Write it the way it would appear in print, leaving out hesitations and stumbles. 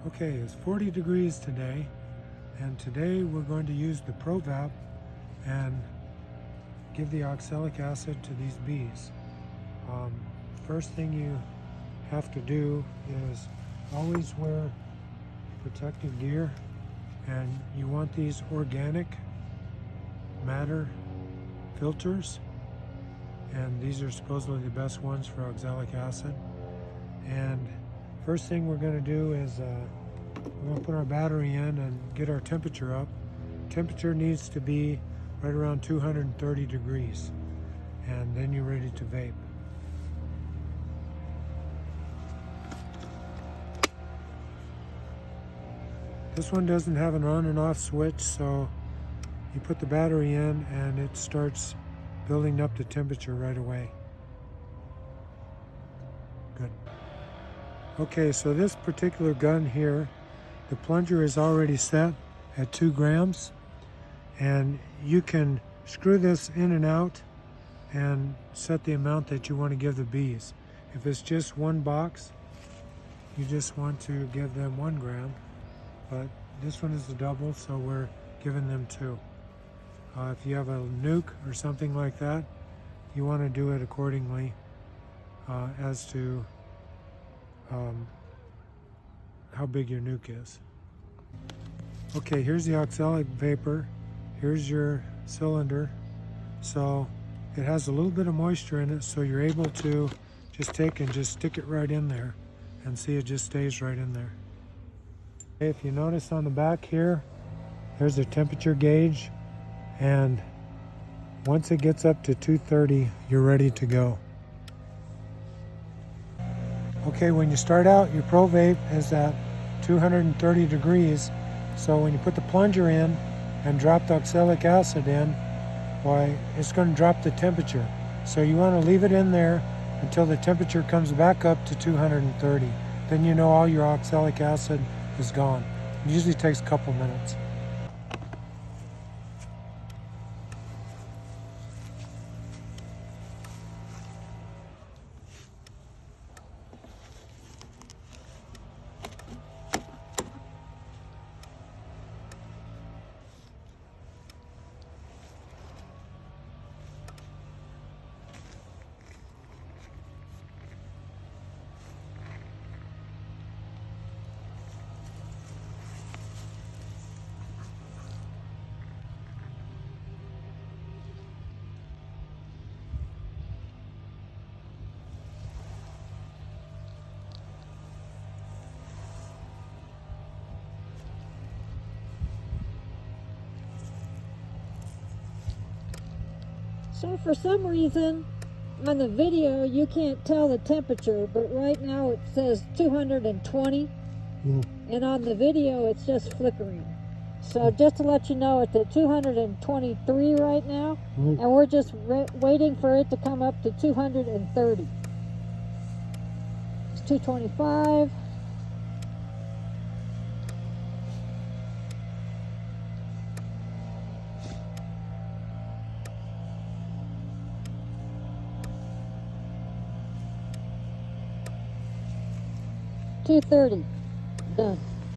Okay, it's 40 degrees today, and today we're going to use the Provap and give the oxalic acid to these bees. First thing you have to do is always wear protective gear, and you want these organic matter filters, and these are supposedly the best ones for oxalic acid. And first thing we're going to do is we're going to put our battery in and get our temperature up. Temperature needs to be right around 230 degrees, and then you're ready to vape. This one doesn't have an on and off switch, so you put the battery in and it starts building up the temperature right away. Good. Okay, so this particular gun here, the plunger is already set at 2 grams, and you can screw this in and out and set the amount that you want to give the bees. If it's just one box, you just want to give them 1 gram, but this one is the double, so we're giving them 2. If you have a nuke or something like that, you want to do it accordingly as to how big your nuke is. Okay, here's the oxalic vapor. Here's your cylinder. So it has a little bit of moisture in it, so you're able to just take and just stick it right in there and see it just stays right in there. Okay, if you notice on the back here, there's a temperature gauge, and once it gets up to 230, you're ready to go. Okay, when you start out, your Provap is at 230 degrees, so when you put the plunger in and drop the oxalic acid in, why, it's going to drop the temperature. So you want to leave it in there until the temperature comes back up to 230. Then you know all your oxalic acid is gone. It usually takes a couple minutes. So for some reason on the video you can't tell the temperature, but right now it says 220 and on the video it's just flickering. So just to let you know, it's at 223 right now, and we're just waiting for it to come up to 230. It's 225. $230. Done.